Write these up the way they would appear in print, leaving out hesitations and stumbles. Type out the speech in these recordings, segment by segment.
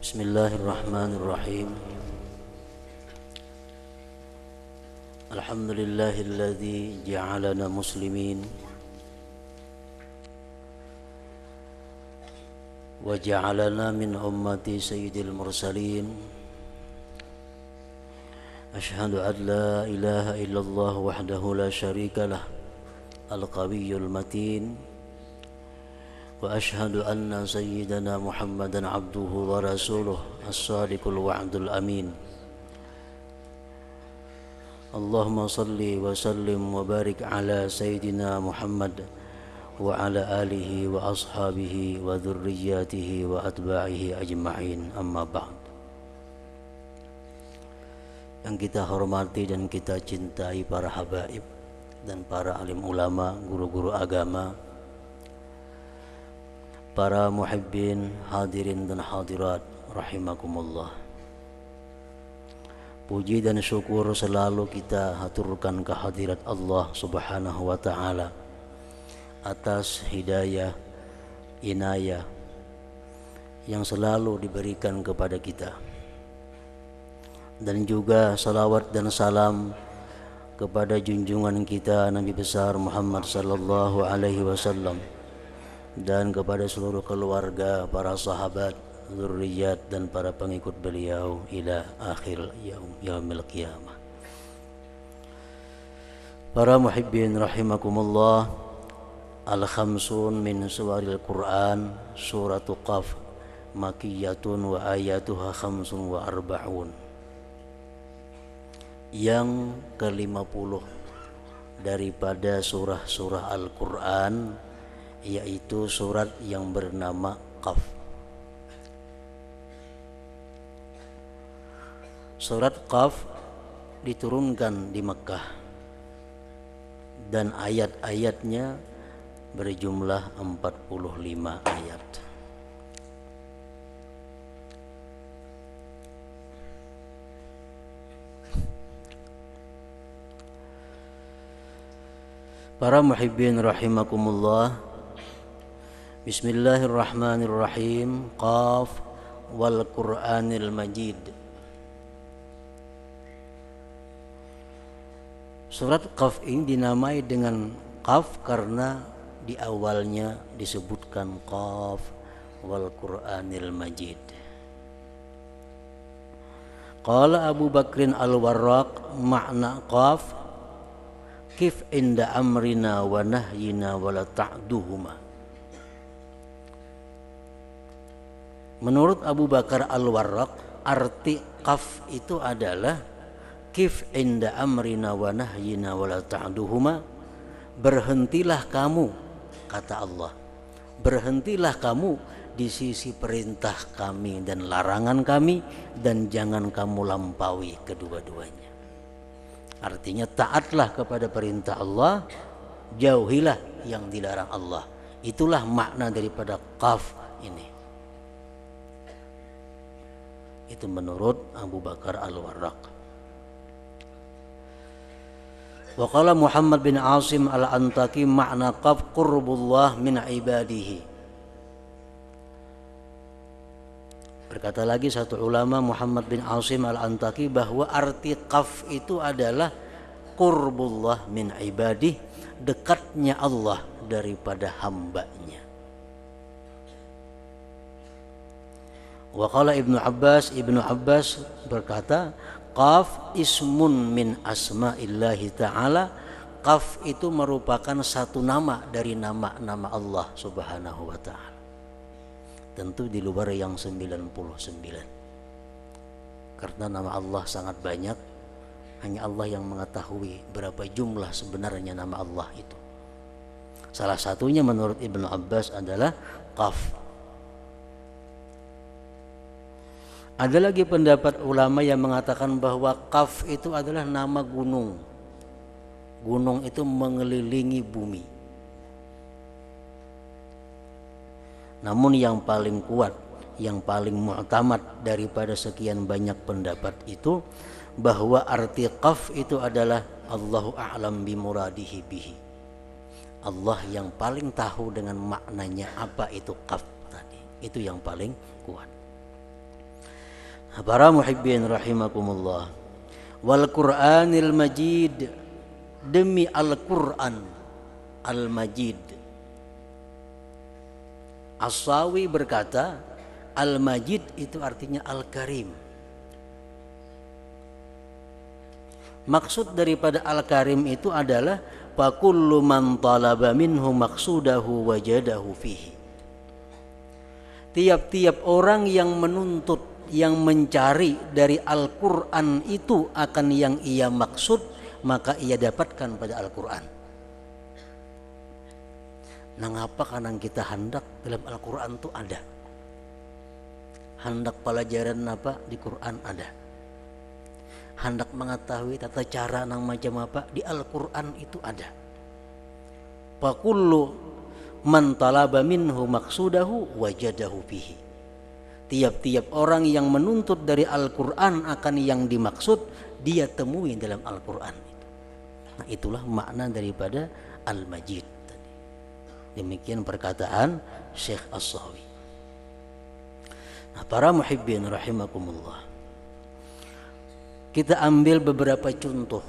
Bismillahirrahmanirrahim. Alhamdulillahilladzi ja'alana muslimin wa ja'alana min ummati sayyidil mursalin. Ashhadu an la ilaha illallah wahdahu la syarika lah, al-qawiyyul matin. Wa ashhadu anna sayyidana Muhammadan abduhu wa rasuluh as-sadiqul wa'dul amin. Allahumma salli wa sallim wa barik ala sayyidina Muhammad wa ala alihi wa ashabihi wa dhurriyyatihi wa atba'ihi ajma'in, amma ba'd. Yang kita hormati dan kita cintai para habaib dan para alim ulama, guru-guru agama, para muhibbin, hadirin dan hadirat rahimakumullah. Puji dan syukur selalu kita haturkan kehadirat Allah Subhanahu wa ta'ala atas hidayah, inayah yang selalu diberikan kepada kita. Dan juga salawat dan salam kepada junjungan kita Nabi besar Muhammad sallallahu alaihi wasallam, dan kepada seluruh keluarga, para sahabat, zurriyat dan para pengikut beliau ila akhir yaumil qiyamah. Para muhibbin rahimakumullah, al-khamsun min suwaril Quran, suratu Qaf, makiyatun wa ayatuha khamsun wa arba'un. Yang ke-50 daripada surah-surah Al-Quran, yaitu surat yang bernama Qaf. Surat Qaf diturunkan di Mekkah dan ayat-ayatnya berjumlah 45 ayat. Para muhibbin rahimakumullah, Bismillahirrahmanirrahim. Qaf wal Qur'anil Majid. Surat Qaf ini dinamai dengan Qaf karena di awalnya disebutkan Qaf wal Qur'anil Majid. Qala Abu Bakrin al-Warraq, makna Qaf kif inda amrina wa nahyina wa la ta'duhuma. Menurut Abu Bakar al-Warraq, arti Qaf itu adalah kif inda amrina wa nahyina wa la ta'duhuma. Berhentilah kamu, kata Allah, berhentilah kamu di sisi perintah kami dan larangan kami, dan jangan kamu lampaui kedua-duanya. Artinya taatlah kepada perintah Allah, jauhilah yang dilarang Allah. Itulah makna daripada Qaf ini. Itu menurut Abu Bakar al-Warraq. Wa qala Muhammad bin Asim al-Antaki, makna Qaf qurbullah min ibadihi. Berkata lagi satu ulama, Muhammad bin Asim al-Antaki, bahwa arti Qaf itu adalah qurbullah min ibadihi, dekatnya Allah daripada hambanya. Wa qala Ibnu Abbas berkata, Qaf ismun min asma'illahi ta'ala. Qaf itu merupakan satu nama dari nama-nama Allah Subhanahu wa ta'ala. Tentu di luar yang 99. Karena nama Allah sangat banyak, hanya Allah yang mengetahui berapa jumlah sebenarnya nama Allah itu. Salah satunya menurut Ibnu Abbas adalah Qaf. Ada lagi pendapat ulama yang mengatakan bahwa Qaf itu adalah nama gunung. Gunung itu mengelilingi bumi. Namun yang paling kuat, yang paling mu'tamad daripada sekian banyak pendapat itu, bahwa arti Qaf itu adalah Allahu a'lam bimuradihi bihi. Allah yang paling tahu dengan maknanya apa itu Qaf tadi. Itu yang paling kuat. Para muhibbin rahimakumullah, wal Qur'anil Majid, demi Al-Qur'an Al-Majid. As-Sawi berkata, Al-Majid itu artinya Al-Karim. Maksud daripada Al-Karim itu adalah fakullu man talaba minhu maqsudahu wajadahu fihi. Tiap-tiap orang yang menuntut, yang mencari dari Al-Quran itu akan yang ia maksud, maka ia dapatkan pada Al-Quran. Nah, ngapa kadang kita hendak dalam Al-Quran itu ada, hendak pelajaran apa di Quran ada, hendak mengetahui tata cara nang macam apa di Al-Quran itu ada. Fakullu man talaba minhu maqsudahu wajadahu fihi. Tiap-tiap orang yang menuntut dari Al-Quran akan yang dimaksud, dia temui dalam Al-Quran. Nah, itulah makna daripada Al-Majid. Demikian perkataan Syekh As-Sawi. Nah, para muhibbin rahimakumullah, kita ambil beberapa contoh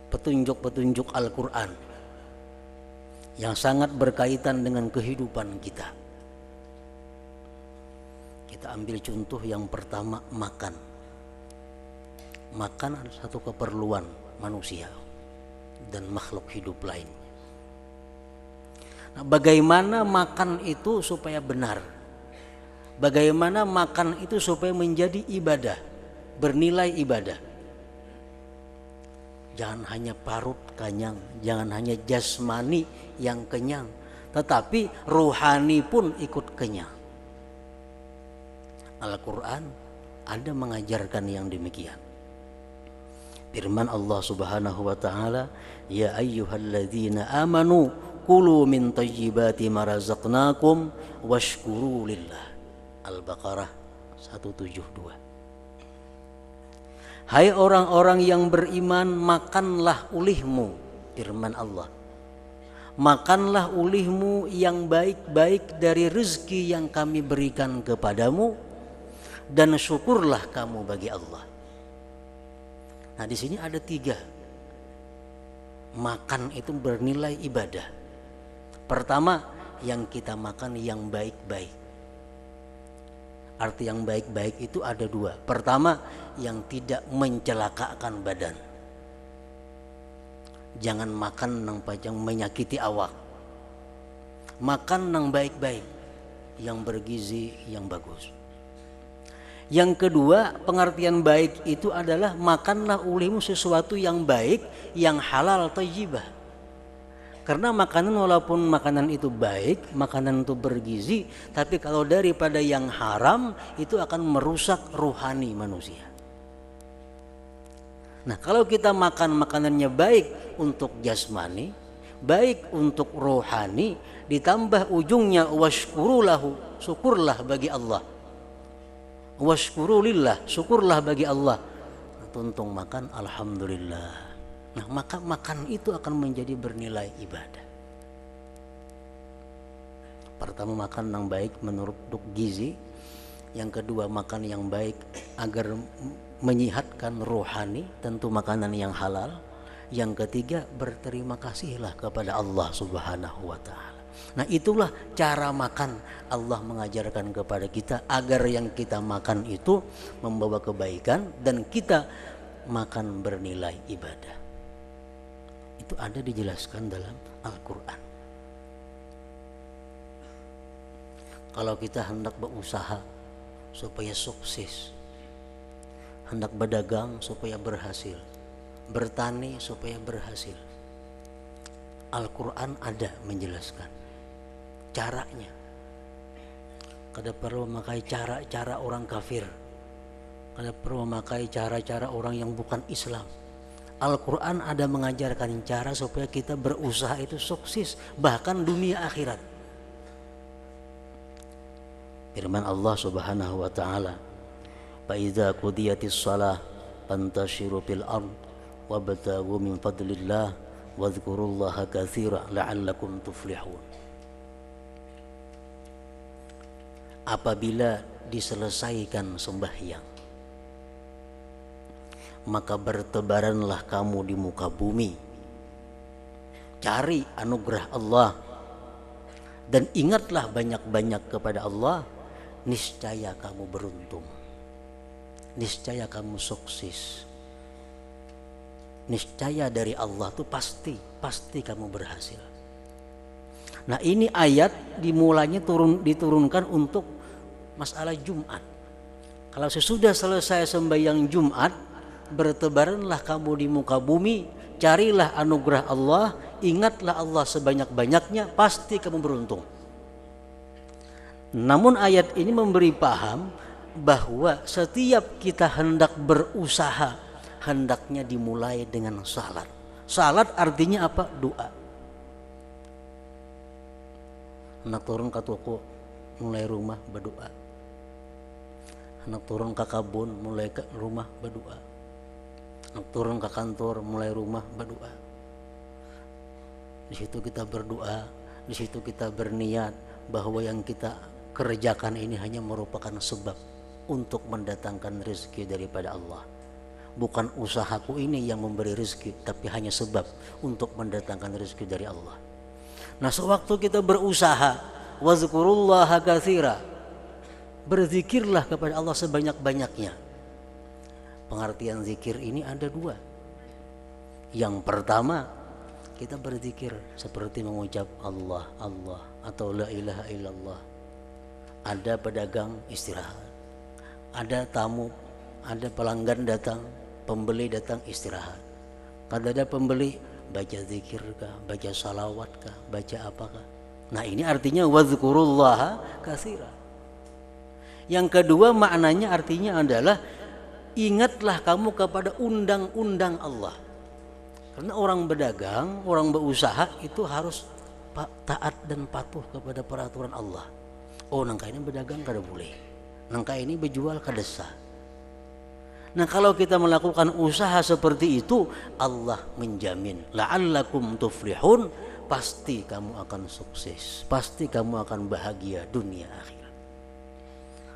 petunjuk-petunjuk Al-Quran yang sangat berkaitan dengan kehidupan kita. Kita ambil contoh yang pertama, makan. Makan adalah satu keperluan manusia dan makhluk hidup lain. Nah, bagaimana makan itu supaya benar? Bagaimana makan itu supaya menjadi ibadah, bernilai ibadah? Jangan hanya parut kenyang, jangan hanya jasmani yang kenyang, tetapi rohani pun ikut kenyang. Al-Quran ada mengajarkan yang demikian. Firman Allah Subhanahu wa taala, ya ayyuhalladzina amanu kulu min thayyibati ma razaqnakum washkuru lillah. Al-Baqarah 172. Hai orang-orang yang beriman, makanlah ulihmu, firman Allah. Makanlah ulihmu yang baik-baik dari rezeki yang kami berikan kepadamu, dan syukurlah kamu bagi Allah. Nah, di sini ada 3. Makan itu bernilai ibadah. Pertama, yang kita makan yang baik-baik. Arti yang baik-baik itu ada 2. Pertama, yang tidak mencelakakan badan. Jangan makan nang pajang menyakiti awak. Makan nang baik-baik, yang bergizi, yang bagus. Yang kedua, pengertian baik itu adalah makanlah ulihmu sesuatu yang baik, yang halal thayyibah. Karena makanan, walaupun makanan itu baik, makanan itu bergizi, tapi kalau daripada yang haram itu akan merusak rohani manusia. Nah, kalau kita makan makanannya baik untuk jasmani, baik untuk rohani, ditambah ujungnya washkurulahu, syukurlah bagi Allah. Washkurulillah, syukurlah bagi Allah. Tuntung makan alhamdulillah. Nah, maka makan itu akan menjadi bernilai ibadah. Pertama, makan yang baik menurut gizi. Yang kedua, makan yang baik agar menyehatkan rohani, tentu makanan yang halal. Yang ketiga, berterima kasihlah kepada Allah Subhanahu wa ta'ala. Nah, itulah cara makan. Allah mengajarkan kepada kita agar yang kita makan itu membawa kebaikan dan kita makan bernilai ibadah. Itu ada dijelaskan dalam Al-Quran. Kalau kita hendak berusaha supaya sukses, hendak berdagang supaya berhasil, bertani supaya berhasil, Al-Quran ada menjelaskan caranya. Kada perlu memakai cara-cara orang kafir, kada perlu memakai cara-cara orang yang bukan Islam. Al-Quran ada mengajarkan cara supaya kita berusaha itu sukses, bahkan dunia akhirat. Firman Allah Subhanahu wa ta'ala, fa idza qudiyatis shalah fantashiru fil ard wabtaghu min fadlillah wadhkurullaha katsira la'allakum tuflihun. Apabila diselesaikan sembahyang, maka bertebaranlah kamu di muka bumi, cari anugerah Allah, dan ingatlah banyak-banyak kepada Allah, niscaya kamu beruntung, niscaya kamu sukses, niscaya dari Allah tuh pasti kamu berhasil. Nah, ini ayat dimulainya diturunkan untuk masalah Jumat. Kalau sesudah selesai sembahyang Jumat, bertebaranlah kamu di muka bumi, carilah anugerah Allah, ingatlah Allah sebanyak-banyaknya, pasti kamu beruntung. Namun ayat ini memberi paham bahwa setiap kita hendak berusaha, hendaknya dimulai dengan salat. Salat artinya apa? Doa. Hendak turun ke toko, mulai rumah berdoa. Hendak turun ke kabun, mulai ke rumah berdoa. Hendak turun ke kantor, mulai rumah berdoa. Di situ kita berdoa, di situ kita berniat bahwa yang kita kerjakan ini hanya merupakan sebab untuk mendatangkan rezeki daripada Allah. Bukan usahaku ini yang memberi rezeki, tapi hanya sebab untuk mendatangkan rezeki dari Allah. Nah, sewaktu kita berusaha, wazkurullaha katsira, berzikirlah kepada Allah sebanyak-banyaknya. Pengertian zikir ini ada dua. Yang pertama, kita berzikir seperti mengucap Allah, Allah, atau la ilaha illallah. Ada pedagang istirahat, ada tamu, ada pelanggan datang, pembeli datang istirahat. Kalau ada pembeli, baca zikir kah, baca salawat kah, baca apakah. Nah, ini artinya wazkurullaha katsira. Yang kedua maknanya artinya adalah ingatlah kamu kepada undang-undang Allah. Karena orang berdagang, orang berusaha itu harus taat dan patuh kepada peraturan Allah. Oh, nangka ini berdagang kada boleh, nangka ini berjual kada sah. Nah, kalau kita melakukan usaha seperti itu, Allah menjamin la'allakum tuflihun, pasti kamu akan sukses, pasti kamu akan bahagia dunia akhirat.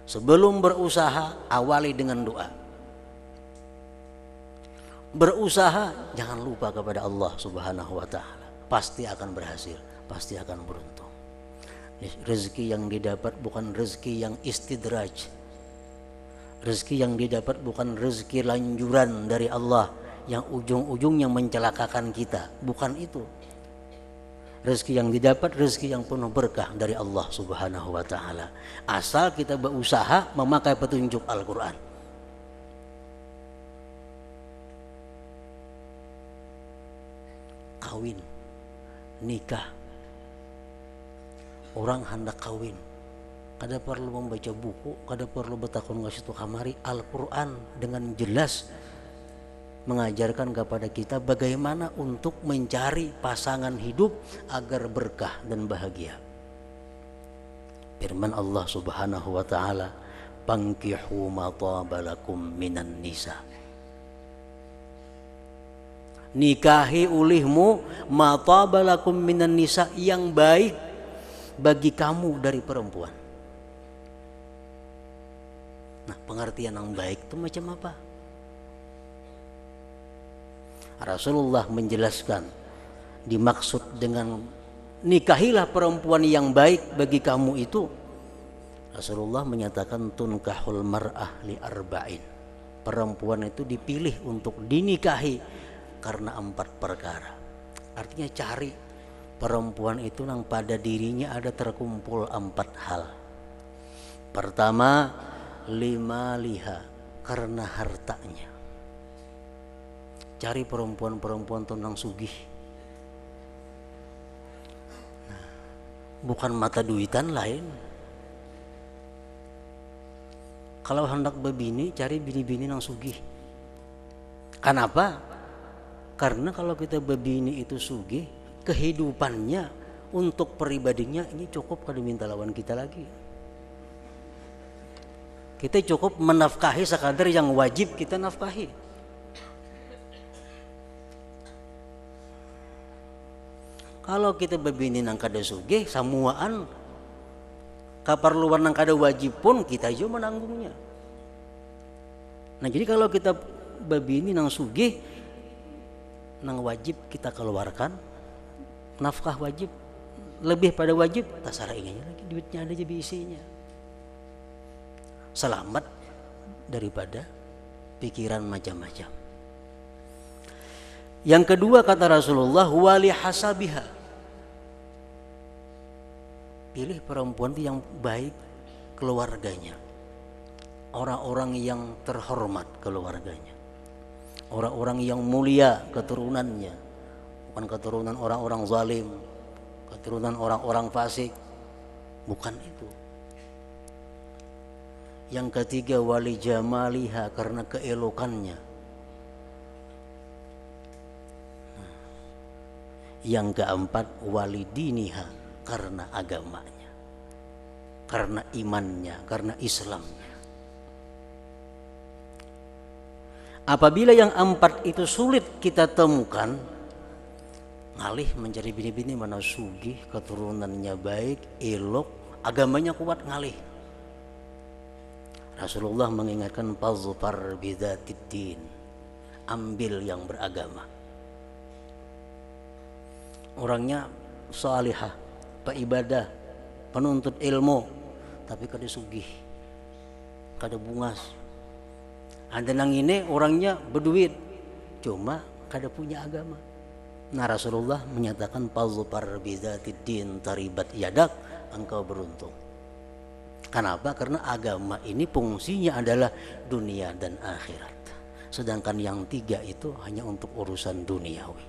Sebelum berusaha, awali dengan doa. Berusaha jangan lupa kepada Allah Subhanahu wa taala, pasti akan berhasil, pasti akan beruntung. Rezeki yang didapat bukan rezeki yang istidraj. Rezeki yang didapat bukan rezeki lanjuran dari Allah yang ujung-ujungnya mencelakakan kita, bukan itu. Rezeki yang didapat rezeki yang penuh berkah dari Allah Subhanahu wa taala. Asal kita berusaha memakai petunjuk Al-Qur'an. Kawin, nikah. Orang hendak kawin, kada perlu membaca buku, kada perlu bertakun ngasih tu kamari. Al-Quran dengan jelas mengajarkan kepada kita bagaimana untuk mencari pasangan hidup agar berkah dan bahagia. Firman Allah Subhanahu wa taala, "Fankihu ma taba lakum minan nisa." Nikahi ulihmu ma taba lakum minan nisa, yang baik bagi kamu dari perempuan. Nah, pengertian yang baik itu macam apa? Rasulullah menjelaskan dimaksud dengan nikahilah perempuan yang baik bagi kamu itu, Rasulullah menyatakan tunkahul mar'ah li arba'in. Perempuan itu dipilih untuk dinikahi karena 4 perkara. Artinya cari perempuan itu yang pada dirinya ada terkumpul 4 hal. Pertama, lima liha, karena hartanya. Cari perempuan-perempuan tenang sugih. Nah, bukan mata duitan lain. Kalau hendak berbini, cari bini-bini yang sugih. Kenapa? Karena kalau kita berbini itu sugih, kehidupannya untuk pribadinya ini cukup kada minta lawan kita lagi. Kita cukup menafkahi sekadar yang wajib kita nafkahi. Kalau kita berbini nang kada sugih, samuaan Kaperluan nang kada wajib pun kita jo menanggungnya. Nah jadi kalau kita babini nang sugih nang wajib kita keluarkan, nafkah wajib lebih pada wajib, tasara inginnya lagi duitnya ada jadi isinya. Selamat daripada pikiran macam-macam. Yang kedua kata Rasulullah, wali hasabiha. Pilih perempuan yang baik keluarganya, orang-orang yang terhormat keluarganya, orang-orang yang mulia keturunannya, bukan keturunan orang-orang zalim, keturunan orang-orang fasik, bukan itu. Yang ketiga wali jamaliha, karena keelokannya. Yang keempat wali diniha, karena agamanya, karena imannya, karena Islamnya. Apabila yang empat itu sulit kita temukan, ngalih mencari bini-bini mana sugih, keturunannya baik, elok, agamanya kuat, ngalih. Rasulullah mengingatkan fazfar bidzatiddin, ambil yang beragama. Orangnya salihah, peibadah, penuntut ilmu, tapi kada sugih, kada bungas. Ada nang ini orangnya berduit, cuma kada punya agama. Nah Rasulullah menyatakan fazfar bidzatiddin taribat yadak, engkau beruntung. Kenapa? Karena agama ini fungsinya adalah dunia dan akhirat. Sedangkan yang tiga itu hanya untuk urusan duniawi.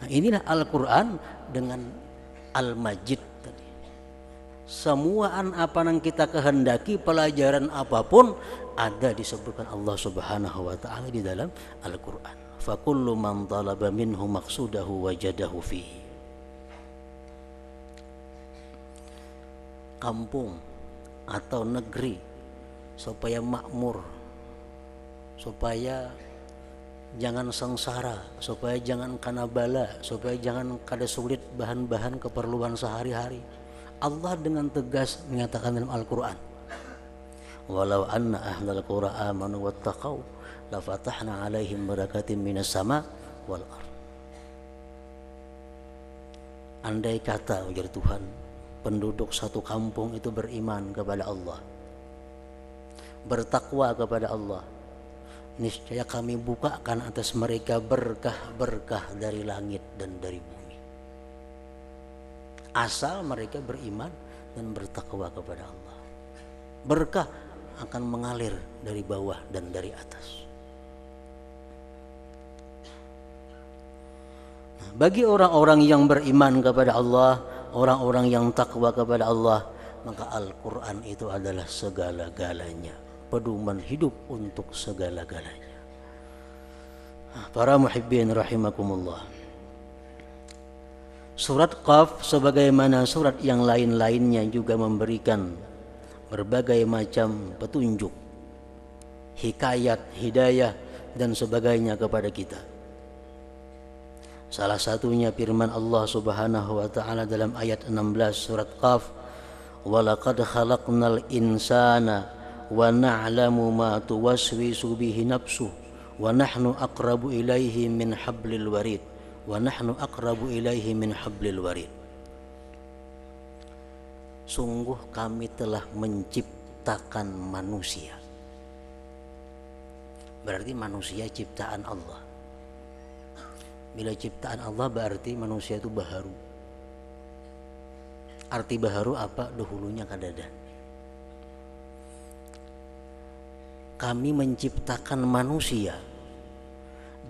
Nah, inilah Al-Quran dengan Al-Majid tadi. Semua apa yang kita kehendaki, pelajaran apapun ada disebutkan Allah Subhanahu wa taala di dalam Al-Quran. Fa kullu man talaba minhu maqsudahu wajadahu fihi. Kampung atau negeri supaya makmur, supaya jangan sengsara, supaya jangan kena bala, supaya jangan kada sulit bahan-bahan keperluan sehari-hari. Allah dengan tegas menyatakan dalam Al-Quran, walau anna ahlal qura amanu wattaqau la fatahna alaihim barakatim minas sama wal ard. Andai kata ujar Tuhan, penduduk satu kampung itu beriman kepada Allah, bertakwa kepada Allah, niscaya kami bukakan atas mereka berkah-berkah dari langit dan dari bumi. Asal mereka beriman dan bertakwa kepada Allah, berkah akan mengalir dari bawah dan dari atas. Nah, bagi orang-orang yang beriman kepada Allah, orang-orang yang takwa kepada Allah, maka Al-Quran itu adalah segala-galanya, pedoman hidup untuk segala-galanya. Para muhibbin rahimakumullah, surat Qaf sebagaimana surat yang lain-lainnya juga memberikan berbagai macam petunjuk, hikayat, hidayah dan sebagainya kepada kita. Salah satunya firman Allah Subhanahu wa taala dalam ayat 16 surat Qaf, "Walaqad khalaqnal insana wa na'lamu ma tuwaswisu bihi nafsuhu wa nahnu aqrabu ilaihi min hablil warid wa nahnu aqrabu ilaihi min hablil warid." Sungguh kami telah menciptakan manusia. Berarti manusia ciptaan Allah. Bila ciptaan Allah berarti manusia itu baharu. Arti baharu apa? Dahulunya kadada. Kami menciptakan manusia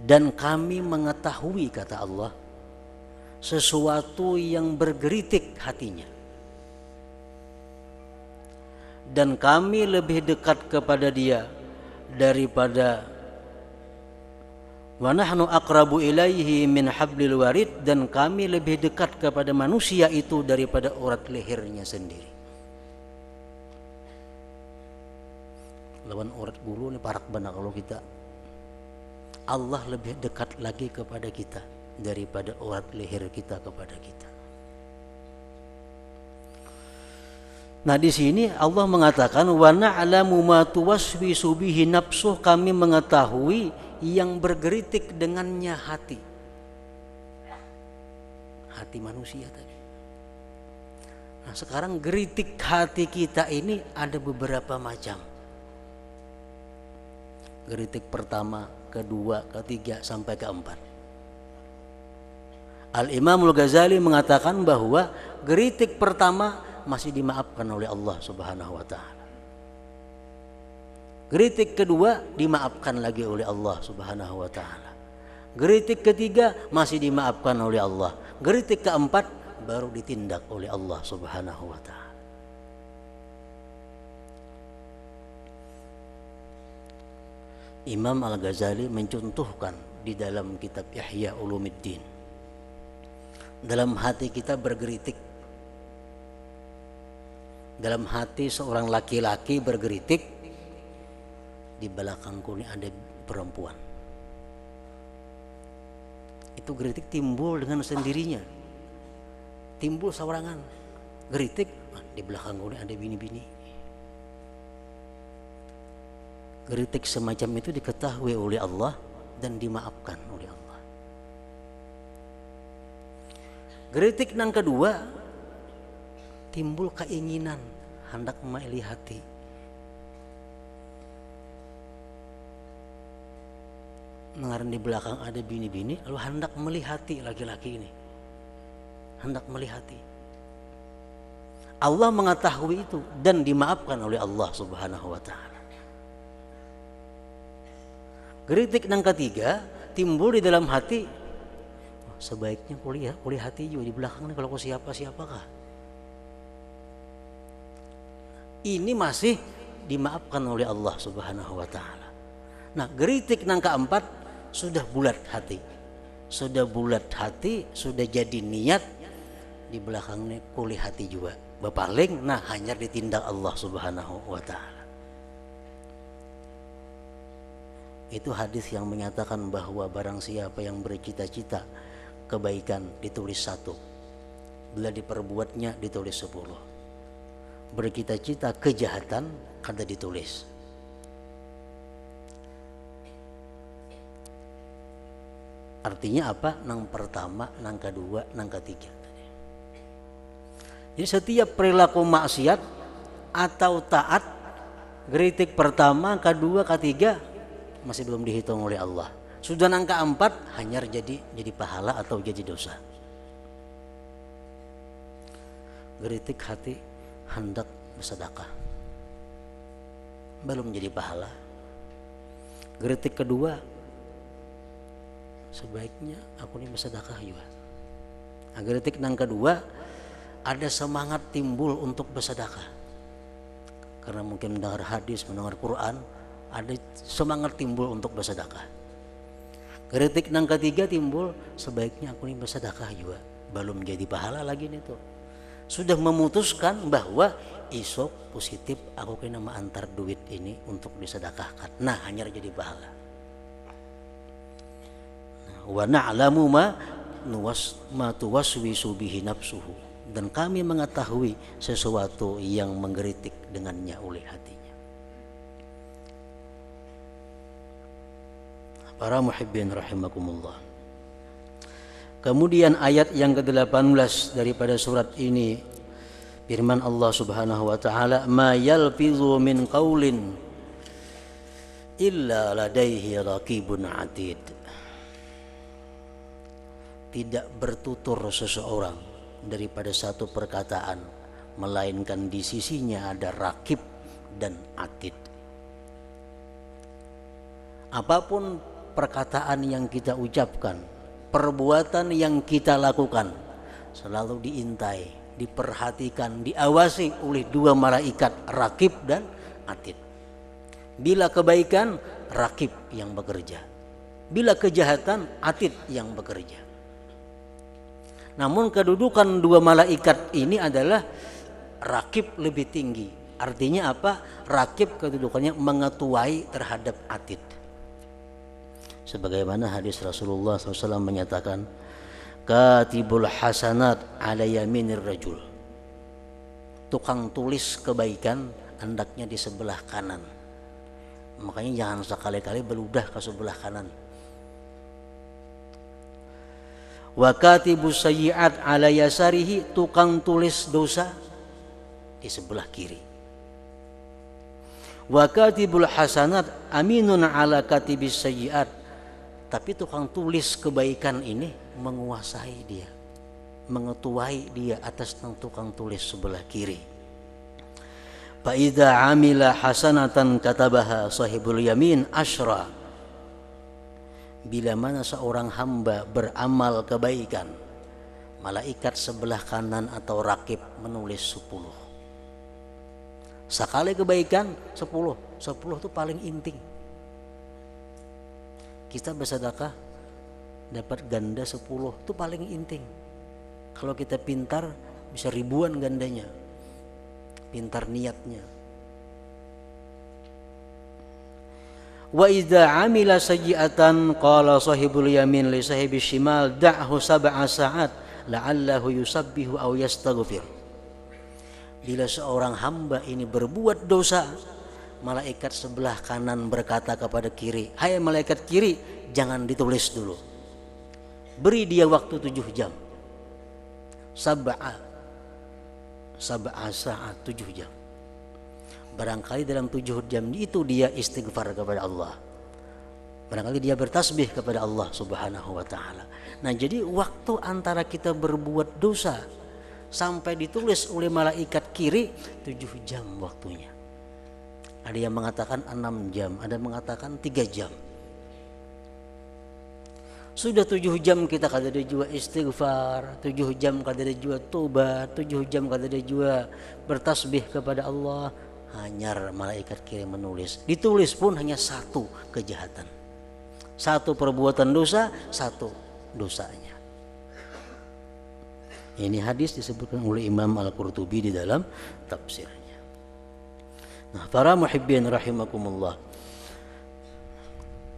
dan kami mengetahui, kata Allah, sesuatu yang bergeritik hatinya. Dan kami lebih dekat kepada dia daripada wa nahnu aqrabu ilaihi min hablil warid, dan kami lebih dekat kepada manusia itu daripada urat lehernya sendiri. Lawan urat bulu ini parak benar kalau kita. Allah lebih dekat lagi kepada kita daripada urat leher kita kepada kita. Nah di sini Allah mengatakan wa na'lamu ma tuwaswisu bihi nafsuh, kami mengetahui yang bergeritik dengannya hati manusia tadi. Nah sekarang geritik hati kita ini ada beberapa macam. Geritik pertama, kedua, ketiga sampai keempat. Al-Imamul Ghazali mengatakan bahwa geritik pertama masih dimaafkan oleh Allah Subhanahu wa taala. Geritik kedua dimaafkan lagi oleh Allah Subhanahu wa taala. Geritik ketiga masih dimaafkan oleh Allah. Geritik keempat baru ditindak oleh Allah Subhanahu wa taala. Imam Al-Ghazali mencontohkan di dalam kitab Ihya Ulumuddin. Dalam hati kita bergeritik. Dalam hati seorang laki-laki bergeritik, di belakangku ini ada perempuan. Itu geritik timbul dengan sendirinya. Timbul sawarangan. Geritik, di belakangku ini ada bini-bini. Geritik semacam itu diketahui oleh Allah dan dimaafkan oleh Allah. Geritik yang kedua, timbul keinginan hendak melihati. Mengarang di belakang ada bini-bini, lalu hendak melihati laki-laki ini, hendak melihati. Allah mengetahui itu dan dimaafkan oleh Allah Subhanahu wa taala. Geritik yang ketiga timbul di dalam hati, sebaiknya kuliah hati juga di belakang nih, kalau kau siapakah. Ini masih dimaafkan oleh Allah Subhanahu wa taala. Nah, geritik yang keempat sudah bulat hati. Sudah bulat hati, sudah jadi niat, di belakangnya kuliah hati juga. Bapaling, nah hanya ditindak Allah Subhanahu wa taala. Itu hadis yang menyatakan bahwa barang siapa yang bercita-cita kebaikan ditulis 1, bila diperbuatnya ditulis 10. Bercita-cita kejahatan kada ditulis. Artinya apa? Nang pertama, nang kedua, nang ketiga. Jadi setiap perilaku maksiat atau taat, geritik pertama, kedua, ketiga masih belum dihitung oleh Allah. Sudah nang keempat hanya jadi pahala atau jadi dosa. Geritik hati hendak bersedekah, belum jadi pahala. Geritik kedua, sebaiknya aku ini bersedekah juga. Nah, geritik yang kedua ada semangat timbul untuk bersedekah karena mungkin mendengar hadis, mendengar Quran, ada semangat timbul untuk bersedekah. Geritik yang ketiga timbul, sebaiknya aku ini bersedekah juga, belum jadi pahala lagi nih tuh. Sudah memutuskan bahwa isok positif aku kena antar duit ini untuk disedekahkan, nah hanya jadi pahala. Wa na'lamu ma tuwaswisu bihi nafsuhu, dan kami mengetahui sesuatu yang menggeritik dengannya oleh hatinya. Para muhibbin rahimakumullah. Kemudian ayat yang ke-18 daripada surat ini, firman Allah Subhanahu wa taala, ma yalfizu min qaulin illa ladaihi raqibun atid. Tidak bertutur seseorang daripada satu perkataan, melainkan di sisinya ada rakib dan atid. Apapun perkataan yang kita ucapkan, perbuatan yang kita lakukan, selalu diintai, diperhatikan, diawasi oleh 2 malaikat, rakib dan atid. Bila kebaikan, rakib yang bekerja. Bila kejahatan, atid yang bekerja. Namun kedudukan 2 malaikat ini adalah rakib lebih tinggi. Artinya apa? Rakib kedudukannya mengetuai terhadap atid. Sebagaimana hadis Rasulullah SAW menyatakan, katibul hasanat ala yaminir rajul. tukang tulis kebaikan hendaknya di sebelah kanan. Makanya jangan sekali-kali beludah ke sebelah kanan. Wa katibus sayyi'at ala yasarihi, tukang tulis dosa di sebelah kiri. Wa katibul hasanat aminun ala katibis sayyi'at, tapi tukang tulis kebaikan ini menguasai dia, mengetuai dia atas tukang tulis sebelah kiri. Fa idza amila hasanatan katabaha sahibul yamin asyra, bila mana seorang hamba beramal kebaikan, malaikat sebelah kanan atau rakib menulis 10. Sekali kebaikan 10 itu paling inting. Kita bersedekah dapat ganda 10 itu paling inting. Kalau kita pintar bisa ribuan gandanya, pintar niatnya. Wa idza amila sayyi'atan qala sahibul yamin li sahibis shimal da'hu sab'a sa'at la'allahu yusabbihu aw yastaghfir. Bila seorang hamba ini berbuat dosa, malaikat sebelah kanan berkata kepada kiri, hai malaikat kiri, jangan ditulis dulu, beri dia waktu 7 jam. Sab'a sa'at, 7 jam. Barangkali dalam 7 jam itu dia istighfar kepada Allah, barangkali dia bertasbih kepada Allah subhanahu wa ta'ala. Nah, jadi waktu antara kita berbuat dosa sampai ditulis oleh malaikat kiri 7 jam waktunya. Ada yang mengatakan 6 jam, ada yang mengatakan 3 jam. Sudah 7 jam kita kada ada jua istighfar, 7 jam kada ada jua tobat, 7 jam kada ada jua bertasbih kepada Allah. Hanyar malaikat kiri menulis. Ditulis pun hanya 1 kejahatan, 1 perbuatan dosa, 1 dosanya. Ini hadis disebutkan oleh Imam Al-Qurtubi di dalam tafsirnya. Nah, para muhibbin rahimakumullah,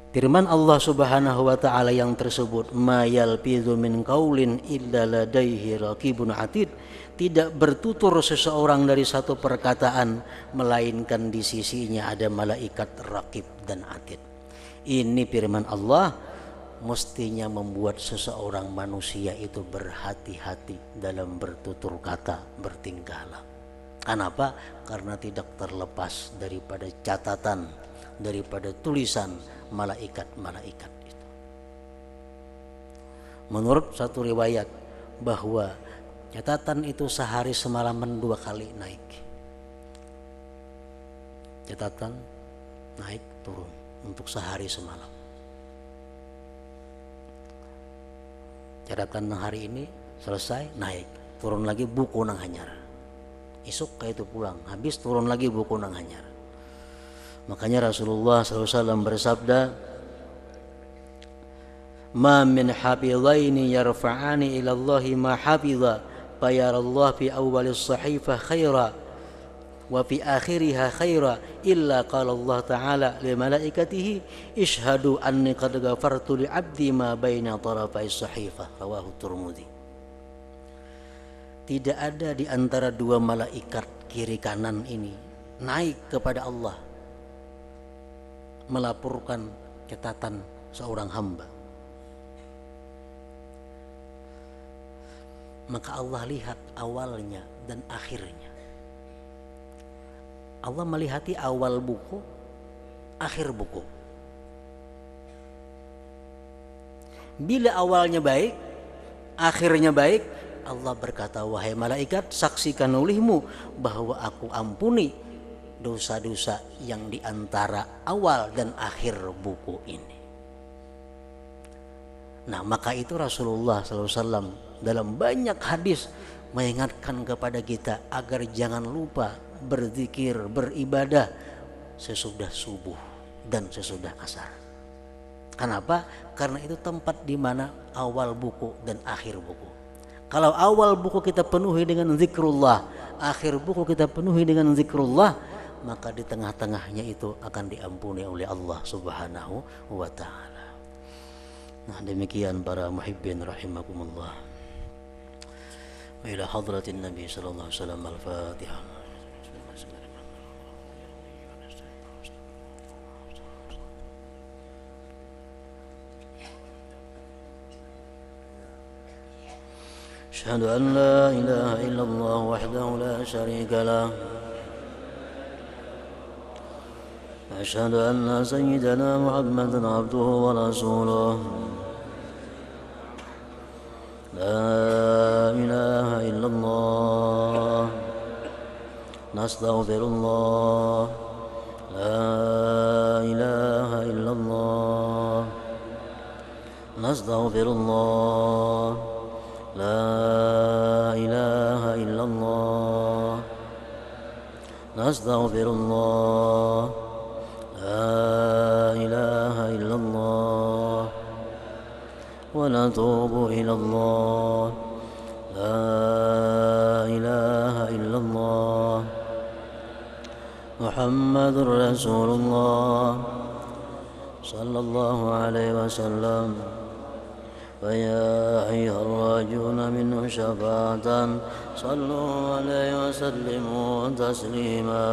firman Allah subhanahu wa ta'ala yang tersebut, ma yalfidhu min qaulin illa ladaihi raqibun atid, tidak bertutur seseorang dari satu perkataan melainkan di sisinya ada malaikat raqib dan atid. Ini firman Allah mestinya membuat seseorang manusia itu berhati-hati dalam bertutur kata, bertingkah laku. Kenapa? Karena tidak terlepas daripada catatan, daripada tulisan malaikat-malaikat itu. Menurut satu riwayat bahwa catatan itu sehari semalaman 2 kali naik. Catatan naik turun untuk sehari semalam. Catatan hari ini selesai, naik, turun lagi buku nang hanyar. Isuk kayak itu pulang, habis turun lagi buku nang hanyar. Makanya Rasulullah SAW bersabda, ma min hafidhaini yarfa'ani ila Allahi ma hafidha fayarallah fi awwalis sahifah khaira wa fi akhiriha khaira illa qala Allah ta'ala li malaikatihi ishhadu anni qad ghafartu li 'abdi ma baina tarafai sahifah, rawahu Tirmidzi. Tidak ada di antara 2 malaikat kiri kanan ini naik kepada Allah melaporkan catatan seorang hamba, maka Allah lihat awalnya dan akhirnya. Allah melihati awal buku, akhir buku. Bila awalnya baik, akhirnya baik, Allah berkata, wahai malaikat, saksikan olehmu bahwa aku ampuni dosa-dosa yang diantara awal dan akhir buku ini. Nah, maka itu Rasulullah SAW dalam banyak hadis mengingatkan kepada kita agar jangan lupa berzikir, beribadah sesudah subuh dan sesudah asar. Kenapa? Karena itu tempat di mana awal buku dan akhir buku. Kalau awal buku kita penuhi dengan zikrullah, akhir buku kita penuhi dengan zikrullah, maka di tengah-tengahnya itu akan diampuni oleh Allah Subhanahu wa ta'ala. Nah, demikian para muhibbin rahimakumullah. إلى حضرة النبي صلى الله عليه وسلم. الفاتحة. أشهد أن لا إله إلا الله وحده لا شريك له. أشهد أن سيدنا محمدا عبده ورسوله. لا إله إلا الله. نستغفر الله. لا إله إلا الله. نستغفر الله. لا إله إلا الله. نستغفر الله. لا إله إلا الله. ونتوب إلى الله. لا إله إلا الله. محمد رسول الله صلى الله عليه وسلم. فيا أيها الراجون منه شفاعة صلوا عليه وسلموا تسليما.